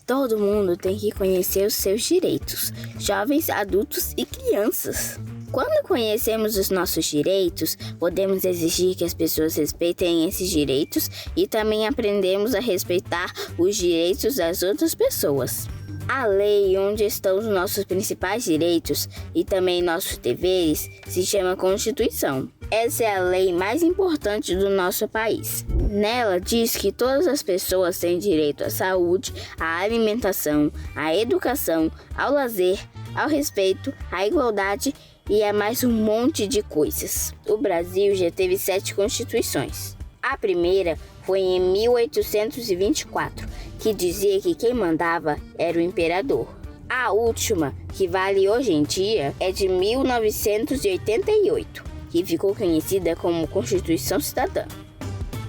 Todo mundo tem que conhecer os seus direitos, jovens, adultos e crianças. Quando conhecemos os nossos direitos, podemos exigir que as pessoas respeitem esses direitos e também aprendemos a respeitar os direitos das outras pessoas. A lei onde estão os nossos principais direitos e também nossos deveres se chama Constituição. Essa é a lei mais importante do nosso país. Nela diz que todas as pessoas têm direito à saúde, à alimentação, à educação, ao lazer, ao respeito, à igualdade e a mais um monte de coisas. O Brasil já teve 7 constituições. A primeira foi em 1824, que dizia que quem mandava era o imperador. A última, que vale hoje em dia, é de 1988, que ficou conhecida como Constituição Cidadã.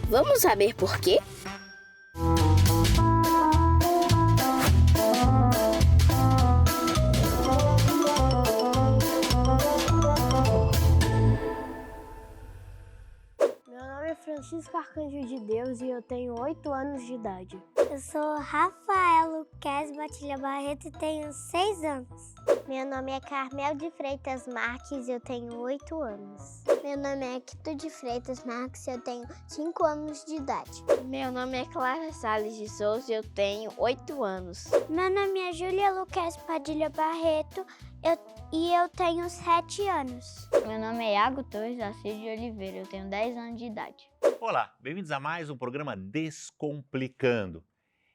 Vamos saber por quê? Francisco Arcanjo de Deus e eu tenho 8 anos de idade. Eu sou Rafael Luquez Batilha Barreto e tenho 6 anos. Meu nome é Carmel de Freitas Marques e eu tenho 8 anos. Meu nome é Quito de Freitas Marques e eu tenho 5 anos de idade. Meu nome é Clara Salles de Souza e eu tenho 8 anos. Meu nome é Júlia Luquez Padilha Barreto e eu tenho 7 anos. Meu nome é Iago Torres Assis de Oliveira, eu tenho 10 anos de idade. Olá, bem-vindos a mais um programa Descomplicando.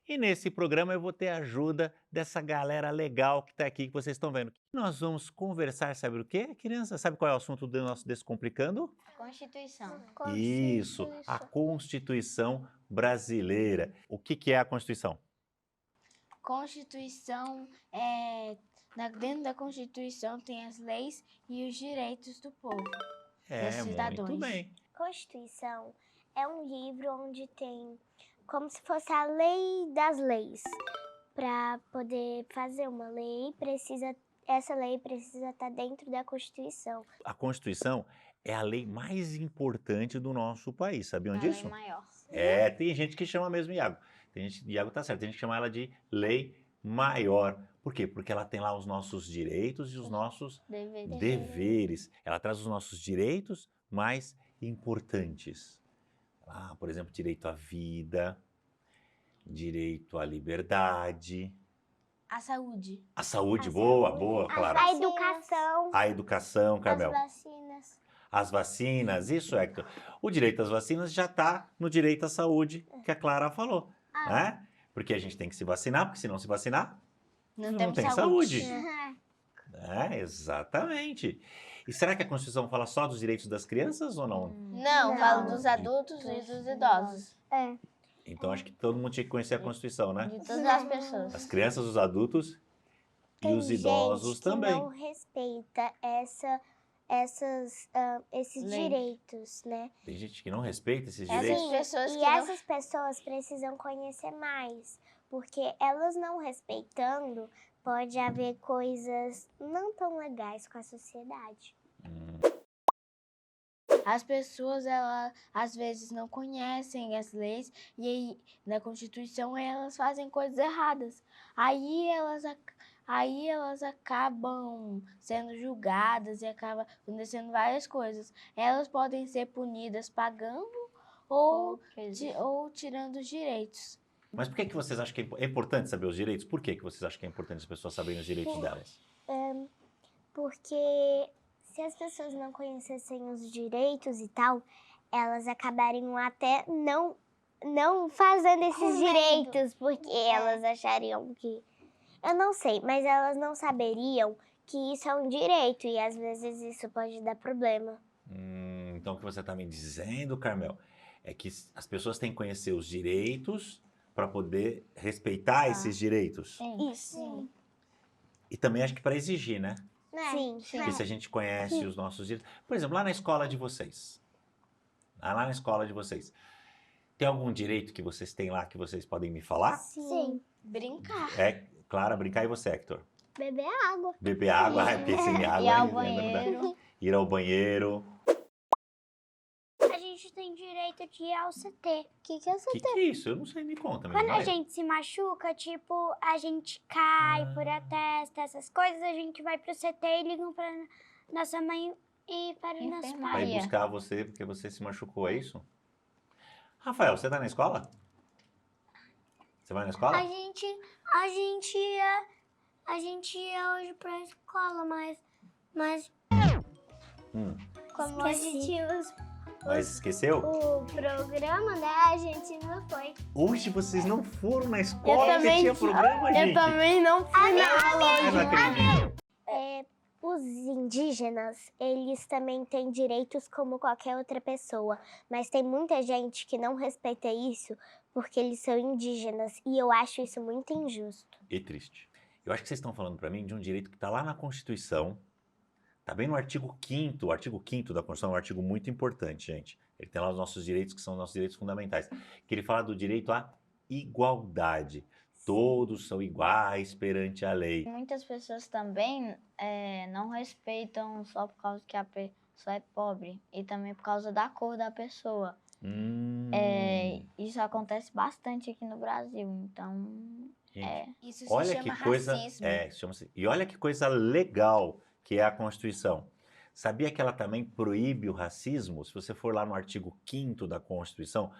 E nesse programa eu vou ter a ajuda dessa galera legal que está aqui, que vocês estão vendo. Nós vamos conversar, sabe o quê, criança? Sabe qual é o assunto do nosso Descomplicando? Constituição. Isso, a Constituição brasileira. O que é a Constituição? Constituição dentro da Constituição tem as leis e os direitos do povo, dos cidadãos. Muito bem. Constituição é um livro onde tem como se fosse a lei das leis. Para poder fazer uma lei, essa lei precisa estar dentro da Constituição. A Constituição é a lei mais importante do nosso país, sabiam disso? A lei maior. Tem gente que chama mesmo Iago. Iago tá certo, tem gente que chama ela de lei maior. Por quê? Porque ela tem lá os nossos direitos e os nossos deveres. Ela traz os nossos direitos mais importantes. Por exemplo, direito à vida, direito à liberdade. A saúde. A saúde, boa, Clara. A educação. A educação, Carmel. As vacinas. As vacinas, isso, Hector. O direito às vacinas já está no direito à saúde que a Clara falou, né? Porque a gente tem que se vacinar, porque se não se vacinar, não tem saúde. Exatamente. E será que a Constituição fala só dos direitos das crianças ou não? Não, fala dos adultos e dos idosos. Então acho que todo mundo tinha que conhecer a Constituição, né? De todas as pessoas. As crianças, os adultos e os idosos também. Tem gente que não respeita esses direitos, né? Tem gente que não respeita esses Sim, direitos? essas pessoas precisam conhecer mais, porque elas não respeitando, pode haver coisas não tão legais com a sociedade. As pessoas, elas às vezes não conhecem as leis e aí na Constituição elas fazem coisas erradas. Aí elas acabam sendo julgadas e acaba acontecendo várias coisas. Elas podem ser punidas pagando ou tirando os direitos. Mas por que vocês acham que é importante saber os direitos? Por que vocês acham que é importante as pessoas saberem os direitos delas? Porque se as pessoas não conhecessem os direitos e tal, elas acabariam até não fazendo esses direitos, porque elas achariam que... Eu não sei, mas elas não saberiam que isso é um direito e às vezes isso pode dar problema. Então o que você está me dizendo, Carmel, é que as pessoas têm que conhecer os direitos para poder respeitar esses direitos. Isso. Sim. E também acho que para exigir, né? Sim. Porque se a gente conhece os nossos direitos... Por exemplo, lá na escola de vocês. Tem algum direito que vocês têm lá que vocês podem me falar? Sim. Brincar. Clara, brincar, e você, Hector? Beber água. Beber água, porque sem água Ir ao é verdade. banheiro. Ir ao banheiro. A gente gente tem direito de ir ao CT. O que é O que é isso? Eu não sei, me conta. Quando a vai. gente se machuca, tipo, a gente cai por a testa, essas coisas, a gente vai pro CT e ligam pra nossa mãe e para o nosso Enfermaria. pai. Vai buscar você porque você se machucou, é isso? Rafael, você tá na escola? Você vai na escola? A gente ia hoje pra escola, mas como a gente Mas esqueceu? O programa, né? A gente não foi. Hoje vocês não foram na escola porque tinha programa, Eu gente. também não fui na aula. Eu não acredito. Os indígenas, eles também têm direitos como qualquer outra pessoa, mas tem muita gente que não respeita isso porque eles são indígenas e eu acho isso muito injusto. E triste. Eu acho que vocês estão falando para mim de um direito que está lá na Constituição. Tá bem no artigo 5º. O artigo 5º da Constituição é um artigo muito importante, gente. Ele tem lá os nossos direitos, que são os nossos direitos fundamentais. Que ele fala do direito à igualdade. Todos são iguais perante a lei. Muitas pessoas também não respeitam só por causa que a pessoa é pobre e também por causa da cor da pessoa. Isso acontece bastante aqui no Brasil, então Gente, Isso se olha chama que coisa, racismo. chama-se. E olha que coisa legal que é a Constituição. Sabia que ela também proíbe o racismo? Se você for lá no artigo 5º da Constituição,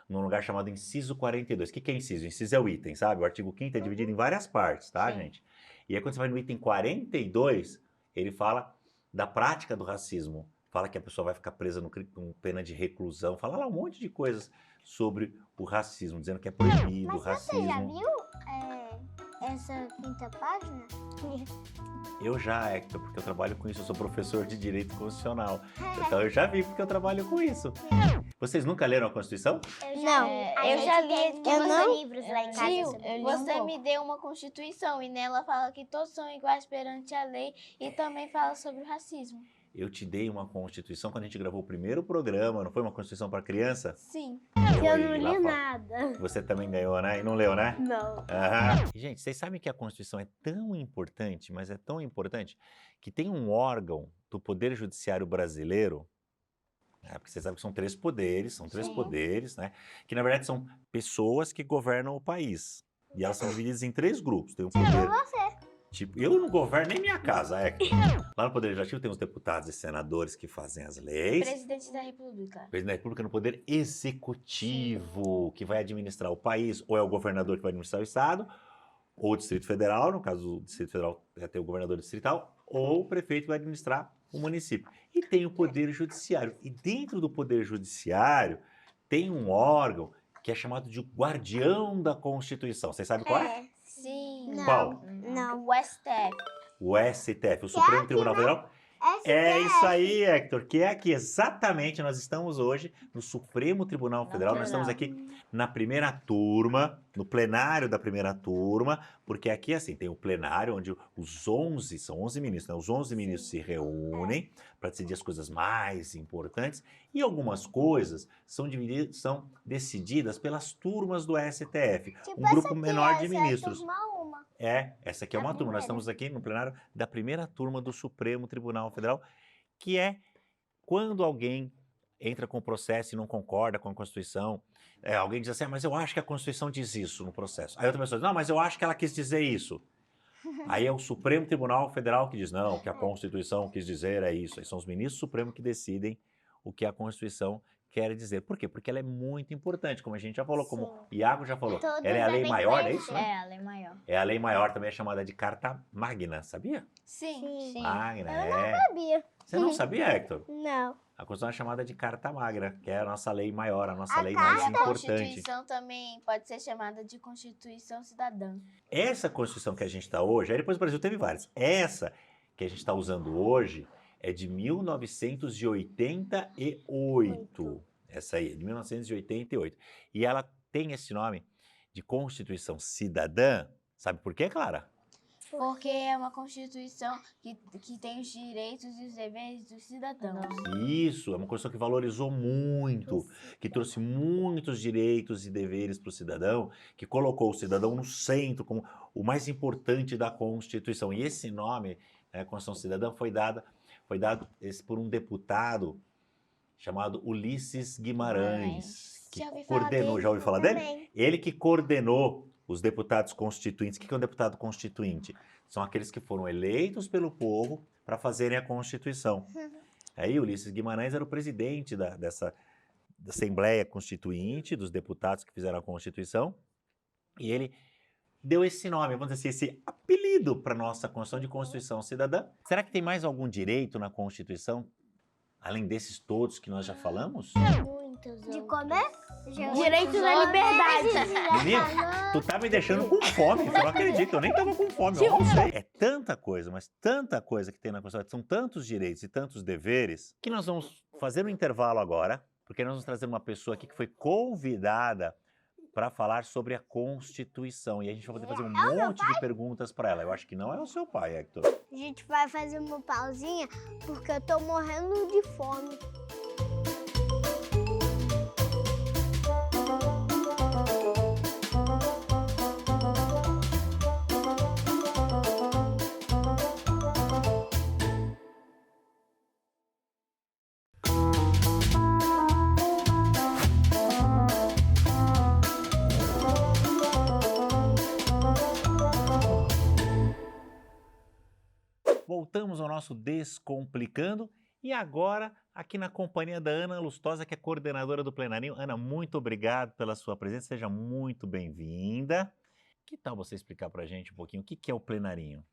num lugar chamado inciso 42. O que é inciso? Inciso é o item, sabe? O artigo 5º é dividido em várias partes, tá, gente? E aí quando você vai no item 42, ele fala da prática do racismo. Fala que a pessoa vai ficar presa com pena de reclusão. Fala lá um monte de coisas sobre o racismo, dizendo que é proibido o racismo. Você já viu essa 5ª página? Eu já, Hector, porque eu trabalho com isso, eu sou professor de Direito Constitucional. Então eu já vi porque eu trabalho com isso. Vocês nunca leram a Constituição? Não, eu já li. Temos não. livros lá em casa. Gil, sobre eu li um você pouco. me deu uma Constituição e nela fala que todos são iguais perante a lei e também fala sobre o racismo. Eu te dei uma Constituição quando a gente gravou o primeiro programa, não foi uma Constituição para criança? Sim. Eu Oi, não lá li fora. nada. Você também ganhou, né? E não leu, né? Não. Aham. E, gente, vocês sabem que a Constituição é tão importante, mas é tão importante, que tem um órgão do Poder Judiciário brasileiro, porque vocês sabem que são três poderes, né? Que na verdade são pessoas que governam o país. E elas são divididas em três grupos. Tem o poder. Tipo, eu não governo nem minha casa, Lá no Poder Legislativo tem os deputados e senadores que fazem as leis. Presidente da República. O presidente da República no Poder Executivo, que vai administrar o país, ou é o governador que vai administrar o Estado, ou o Distrito Federal, no caso do Distrito Federal tem o governador distrital, ou o prefeito que vai administrar o município. E tem o Poder Judiciário. E dentro do Poder Judiciário tem um órgão que é chamado de guardião da Constituição. Vocês sabem qual é? Sim. Qual? Não. O STF. O STF, o Supremo Tribunal Federal. É isso aí, Hector, que é aqui exatamente, nós estamos hoje no Supremo Tribunal Federal, nós estamos aqui na primeira turma, no plenário da primeira turma, porque aqui, assim, tem o plenário onde são 11 ministros, né? Os 11 ministros se reúnem para decidir as coisas mais importantes e algumas coisas são decididas pelas turmas do STF, um grupo menor de ministros. Essa aqui é uma turma. Nós estamos aqui no plenário da primeira turma do Supremo Tribunal Federal, que é quando alguém entra com o processo e não concorda com a Constituição. Alguém diz assim, mas eu acho que a Constituição diz isso no processo. Aí outra pessoa diz, não, mas eu acho que ela quis dizer isso. Aí é o Supremo Tribunal Federal que diz, não, o que a Constituição quis dizer é isso. Aí são os ministros supremos que decidem o que a Constituição quer dizer. Por quê? Porque ela é muito importante, como a gente já falou, como o Iago já falou. Todos Ela é a lei devem maior, é conhecer. isso, né? É a lei maior. É a lei maior, também é chamada de Carta Magna, sabia? Sim. Sim. Magna, Sabia. Você não sabia, Hector? Não. A Constituição é chamada de Carta Magna, que é a nossa lei maior, a nossa A lei E mais a importante. Constituição também pode ser chamada de Constituição Cidadã. Essa Constituição que a gente está hoje, aí depois o Brasil teve várias. Essa que a gente está usando hoje é de 1988. Essa aí, de 1988. E ela tem esse nome de Constituição Cidadã. Sabe por quê, Clara? Porque é uma Constituição que tem os direitos e os deveres dos cidadãos. Isso, é uma Constituição que valorizou muito, que trouxe muitos direitos e deveres para o cidadão, que colocou o cidadão no centro como o mais importante da Constituição. E esse nome, Constituição Cidadã, foi dado por um deputado chamado Ulisses Guimarães, que Já ouvi falar coordenou, dele já ouviu falar dele? Também. Ele que coordenou os deputados constituintes. O que é um deputado constituinte? São aqueles que foram eleitos pelo povo para fazerem a Constituição. Aí Ulisses Guimarães era o presidente dessa Assembleia Constituinte, dos deputados que fizeram a Constituição, e ele deu esse nome, vamos dizer assim, esse apelido para a nossa Constituição de Constituição Cidadã. Será que tem mais algum direito na Constituição, além desses todos que nós já falamos? Muitos De outros. comer? Direito da liberdade. Menino, tu tá me deixando com fome, eu não acredito, eu nem tava com fome, eu almocei. É tanta coisa, mas tanta coisa que tem na Constituição, são tantos direitos e tantos deveres, que nós vamos fazer um intervalo agora, porque nós vamos trazer uma pessoa aqui que foi convidada para falar sobre a Constituição. E a gente vai poder fazer um monte de perguntas para ela. Eu acho que não é o seu pai, Hector. A gente vai fazer uma pausinha porque eu tô morrendo de fome. Voltamos ao nosso Descomplicando e agora aqui na companhia da Ana Lustosa, que é coordenadora do Plenarinho. Ana, muito obrigado pela sua presença, seja muito bem-vinda. Que tal você explicar para a gente um pouquinho o que é o Plenarinho?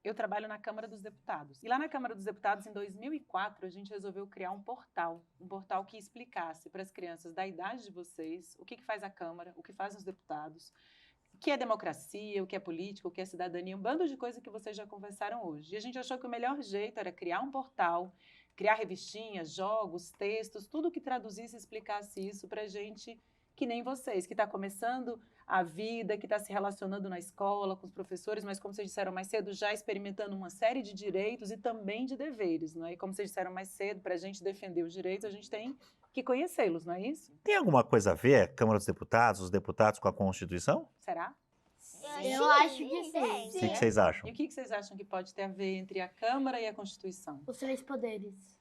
Eu trabalho na Câmara dos Deputados. E lá na Câmara dos Deputados, em 2004, a gente resolveu criar um portal que explicasse para as crianças da idade de vocês o que faz a Câmara, o que fazem os deputados, o que é democracia, o que é política, o que é cidadania, um bando de coisas que vocês já conversaram hoje. E a gente achou que o melhor jeito era criar um portal, criar revistinhas, jogos, textos, tudo que traduzisse e explicasse isso para gente que nem vocês, que está começando a vida, que está se relacionando na escola, com os professores, mas como vocês disseram mais cedo, já experimentando uma série de direitos e também de deveres, não é? E como vocês disseram mais cedo, para a gente defender os direitos, a gente tem que conhecê-los, não é isso? Tem alguma coisa a ver a Câmara dos Deputados, os deputados com a Constituição? Será? Eu acho que sim. O que vocês acham? E o que vocês acham que pode ter a ver entre a Câmara e a Constituição? Os 3 poderes.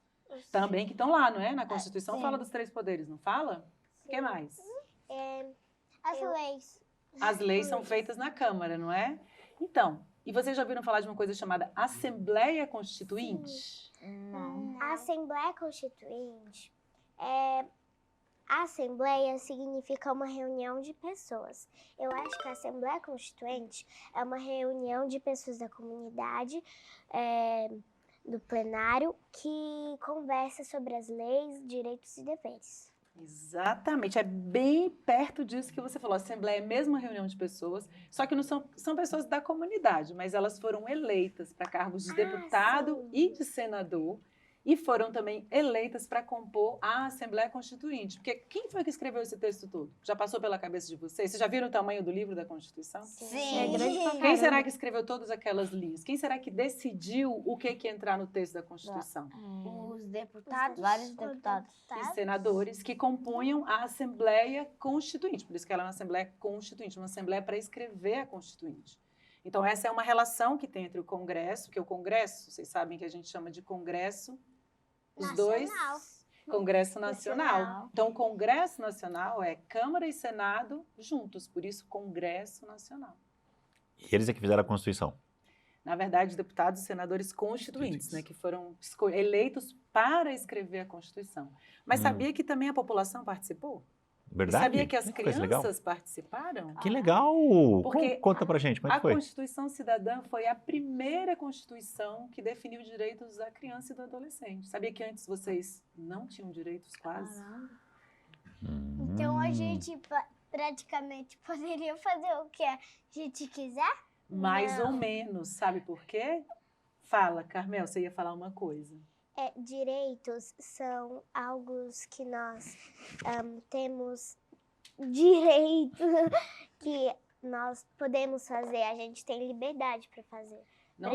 Também que estão lá, não é? Na Constituição fala dos 3 poderes, não fala? O que mais? As leis. As leis são feitas na Câmara, não é? Então, e vocês já ouviram falar de uma coisa chamada Assembleia Constituinte? Não. A Assembleia Constituinte a Assembleia significa uma reunião de pessoas. Eu acho que a Assembleia Constituinte é uma reunião de pessoas da comunidade, do plenário, que conversa sobre as leis, direitos e deveres. Exatamente, é bem perto disso que você falou. A Assembleia é mesmo uma reunião de pessoas, só que não são pessoas da comunidade, mas elas foram eleitas para cargos de deputado e de senador, e foram também eleitas para compor a Assembleia Constituinte. Porque quem foi que escreveu esse texto todo? Já passou pela cabeça de vocês? Vocês já viram o tamanho do livro da Constituição? Sim. É grande pra Quem caramba. será que escreveu todas aquelas linhas? Quem será que decidiu o que ia entrar no texto da Constituição? Os deputados. Vários deputados. E senadores que compunham a Assembleia Constituinte. Por isso que ela é uma Assembleia Constituinte, uma Assembleia para escrever a Constituinte. Então, essa é uma relação que tem entre o Congresso, que o Congresso, vocês sabem que a gente chama de Congresso, os dois, Congresso Nacional. Então, o Congresso Nacional é Câmara e Senado juntos, por isso, Congresso Nacional. E eles é que fizeram a Constituição. Na verdade, deputados e senadores constituintes, né, que foram eleitos para escrever a Constituição. Mas sabia que também a população participou? Verdade? E sabia que as Que coisa legal. crianças participaram? Que legal! Porque Conta pra gente, como é A que foi? Constituição Cidadã foi a primeira Constituição que definiu direitos da criança e do adolescente. Sabia que antes vocês não tinham direitos quase? Então a gente praticamente poderia fazer o que a gente quiser? Mais ou menos. Sabe por quê? Fala, Carmel, você ia falar uma coisa. Direitos são algo que nós temos direito que nós podemos fazer, a gente tem liberdade para fazer. Não,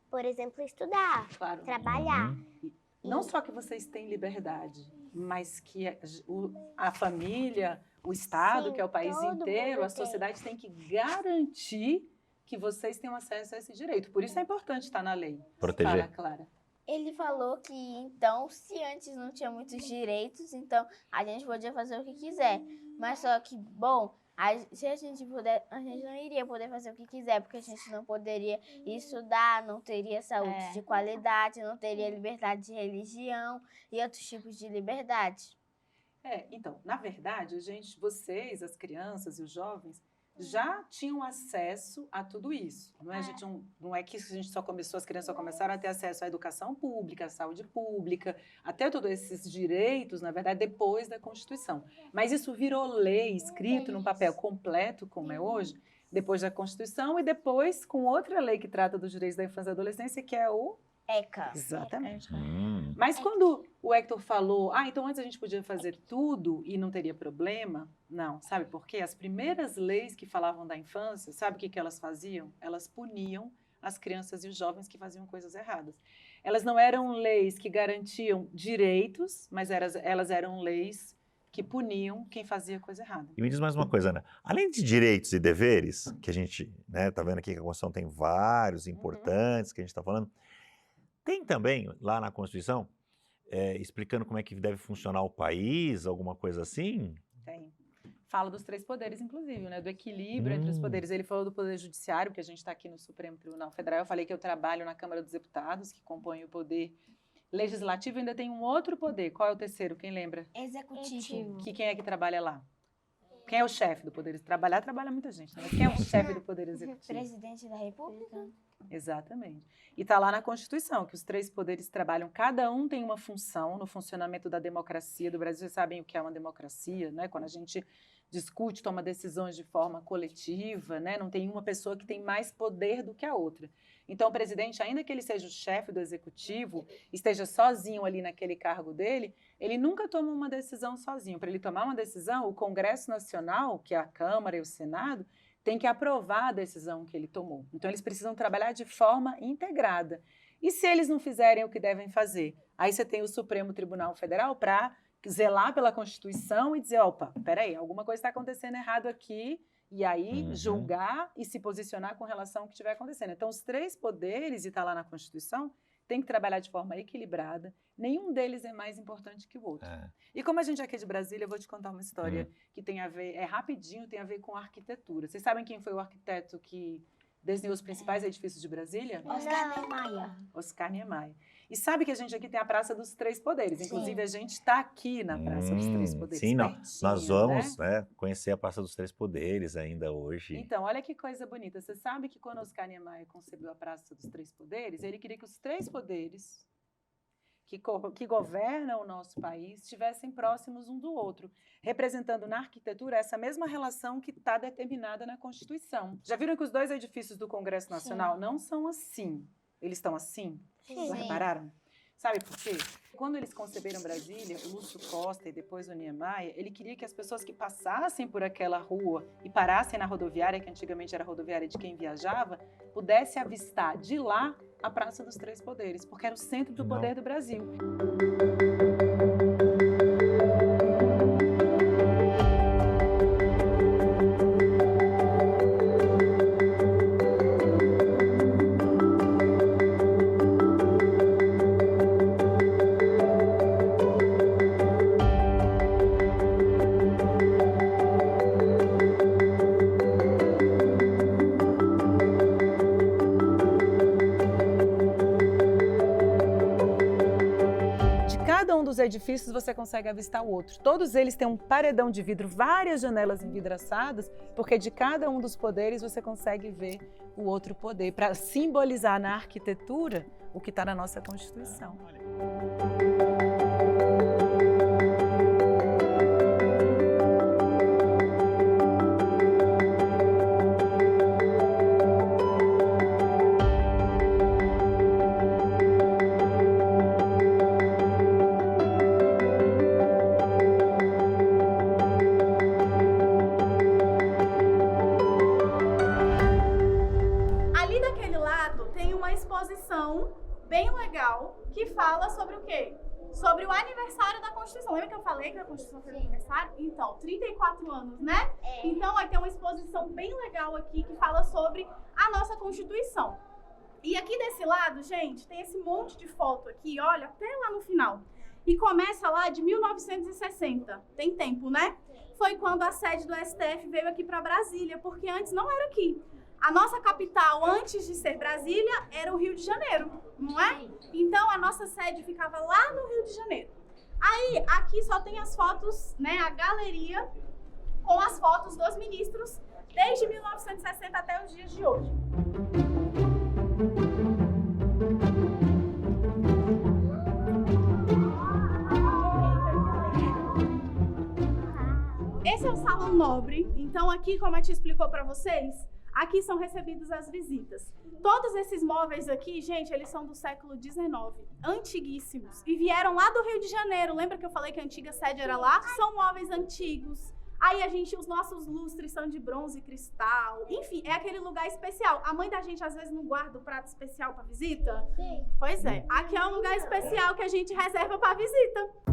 Por exemplo, estudar, claro, trabalhar. não só que vocês têm liberdade, mas que a família, o Estado, Sim, que é o país todo inteiro, mundo a sociedade tem que garantir que vocês tenham acesso a esse direito. Por isso é importante estar na lei. Proteger. Fala, Clara. Ele falou que, então, se antes não tinha muitos direitos, então a gente podia fazer o que quiser. Mas só que, bom, se a gente puder, a gente não iria poder fazer o que quiser, porque a gente não poderia estudar, não teria saúde de qualidade, não teria liberdade de religião e outros tipos de liberdade. Então, na verdade, vocês, as crianças e os jovens, já tinham acesso a tudo isso. Não é, não é que a gente as crianças só começaram a ter acesso à educação pública, à saúde pública, até todos esses direitos, na verdade, depois da Constituição. Mas isso virou lei, escrito num papel completo, como é hoje, depois da Constituição e depois com outra lei que trata dos direitos da infância e adolescência, que é o ECA. Exatamente. Mas quando o Hector falou, então antes a gente podia fazer tudo e não teria problema, não, sabe por quê? As primeiras leis que falavam da infância, sabe o que elas faziam? Elas puniam as crianças e os jovens que faziam coisas erradas. Elas não eram leis que garantiam direitos, mas elas eram leis que puniam quem fazia coisa errada. E me diz mais uma coisa, Ana. Além de direitos e deveres, que a gente tá vendo aqui que a Constituição tem vários importantes que a gente está falando, tem também, lá na Constituição, explicando como é que deve funcionar o país, alguma coisa assim? Tem. Fala dos 3 poderes, inclusive, né? Do equilíbrio entre os poderes. Ele falou do Poder Judiciário, porque a gente está aqui no Supremo Tribunal Federal. Eu falei que eu trabalho na Câmara dos Deputados, que compõe o Poder Legislativo. Ainda tem um outro poder. Qual é o terceiro? Quem lembra? Executivo. Quem é que trabalha lá? Quem é o chefe do Poder? Trabalha muita gente, né? Mas quem é o chefe do Poder Executivo? Presidente da República. Exatamente. E está lá na Constituição, que os 3 poderes trabalham, cada um tem uma função no funcionamento da democracia do Brasil. Vocês sabem o que é uma democracia, né? Quando a gente discute, toma decisões de forma coletiva, né? Não tem uma pessoa que tem mais poder do que a outra. Então, o presidente, ainda que ele seja o chefe do executivo, esteja sozinho ali naquele cargo dele, ele nunca toma uma decisão sozinho. Para ele tomar uma decisão, o Congresso Nacional, que é a Câmara e o Senado, tem que aprovar a decisão que ele tomou. Então, eles precisam trabalhar de forma integrada. E se eles não fizerem o que devem fazer? Aí você tem o Supremo Tribunal Federal para zelar pela Constituição e dizer, opa, peraí, alguma coisa está acontecendo errado aqui, e aí julgar e se posicionar com relação ao que estiver acontecendo. Então, os 3 poderes, e está lá na Constituição, tem que trabalhar de forma equilibrada, nenhum deles é mais importante que o outro. E como a gente é aqui de Brasília, eu vou te contar uma história que tem a ver, rapidinho, tem a ver com arquitetura. Vocês sabem quem foi o arquiteto que desenhou os principais edifícios de Brasília? Oscar Niemeyer. Oscar Niemeyer. E sabe que a gente aqui tem a Praça dos 3 Poderes. Inclusive, a gente está aqui na Praça dos 3 Poderes. Sim, nós vamos conhecer a Praça dos 3 Poderes ainda hoje. Então, olha que coisa bonita. Você sabe que quando Oscar Niemeyer concebeu a Praça dos 3 Poderes, ele queria que os 3 poderes que governam o nosso país estivessem próximos um do outro, representando na arquitetura essa mesma relação que está determinada na Constituição. Já viram que os 2 edifícios do Congresso Nacional não são assim? Eles estão assim? Já repararam? Sabe por quê? Quando eles conceberam Brasília, o Lúcio Costa e depois o Niemeyer, ele queria que as pessoas que passassem por aquela rua e parassem na rodoviária, que antigamente era a rodoviária de quem viajava, pudessem avistar de lá a Praça dos 3 Poderes, porque era o centro do poder do Brasil. Dos edifícios você consegue avistar o outro. Todos eles têm um paredão de vidro, várias janelas envidraçadas, porque de cada um dos poderes você consegue ver o outro poder, para simbolizar na arquitetura o que está na nossa Constituição. Bem legal, que fala sobre o quê? Sobre o aniversário da Constituição. Lembra que eu falei que a Constituição fez aniversário? Então, 34 anos, né? Então, vai ter uma exposição bem legal aqui que fala sobre a nossa Constituição. E aqui desse lado, gente, tem esse monte de foto aqui, olha, até lá no final. E começa lá de 1960. Tem tempo, né? Foi quando a sede do STF veio aqui para Brasília, porque antes não era aqui. A nossa capital, antes de ser Brasília, era o Rio de Janeiro, não é? Então, a nossa sede ficava lá no Rio de Janeiro. Aí, aqui só tem as fotos, né, a galeria com as fotos dos ministros desde 1960 até os dias de hoje. Esse é o Salão Nobre. Então, aqui, como a tia explicou para vocês, aqui são recebidas as visitas. Todos esses móveis aqui, gente, eles são do século XIX, antiguíssimos. E vieram lá do Rio de Janeiro. Lembra que eu falei que a antiga sede era lá? São móveis antigos. Aí os nossos lustres são de bronze e cristal. Enfim, é aquele lugar especial. A mãe da gente às vezes não guarda o prato especial para visita? Sim. Pois é, aqui é um lugar especial que a gente reserva para visita.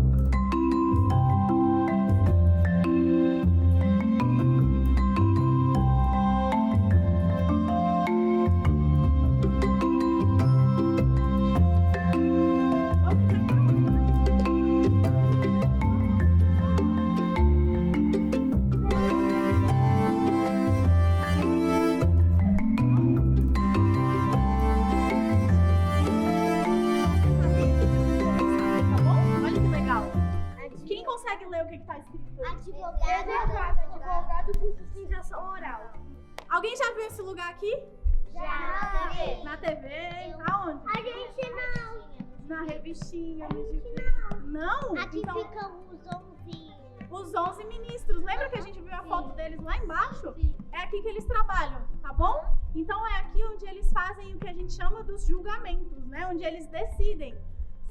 Advogado com sustentação oral. Alguém já viu esse lugar aqui? Já. Na TV? Aonde? A gente não. Na revistinha. Não? Aqui então, ficam os 11. Os 11 ministros. Lembra que a gente viu a foto deles lá embaixo? É aqui que eles trabalham, tá bom? Então é aqui onde eles fazem o que a gente chama dos julgamentos, né? Onde eles decidem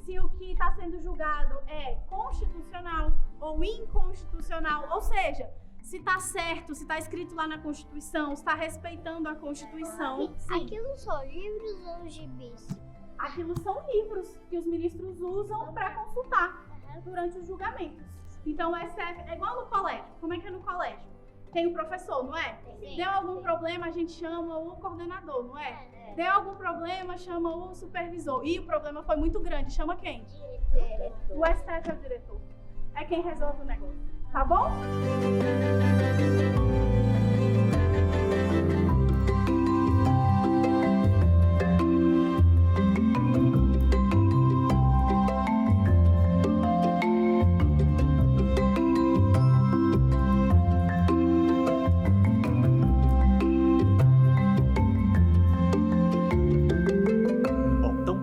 se o que está sendo julgado é constitucional ou inconstitucional, ou seja, se está certo, se está escrito lá na Constituição, se está respeitando a Constituição. Aquilo são livros ou gibis? Aquilo são livros que os ministros usam para consultar durante os julgamentos. Então o STF é igual no colégio. Como é que é no colégio? Tem o professor, não é? Sim. Deu algum problema, a gente chama o coordenador, não é? Deu algum problema, chama o supervisor. E o problema foi muito grande, chama quem? Diretor. O STF é o diretor. É quem resolve o negócio. Tá bom?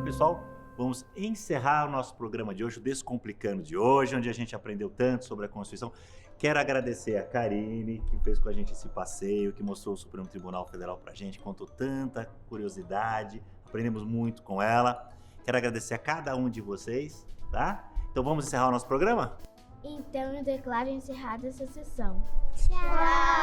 Pessoal, vamos encerrar o nosso programa de hoje, o Descomplicando de hoje, onde a gente aprendeu tanto sobre a Constituição. Quero agradecer a Karine, que fez com a gente esse passeio, que mostrou o Supremo Tribunal Federal pra gente, contou tanta curiosidade, aprendemos muito com ela. Quero agradecer a cada um de vocês, tá? Então vamos encerrar o nosso programa? Então eu declaro encerrada essa sessão. Tchau!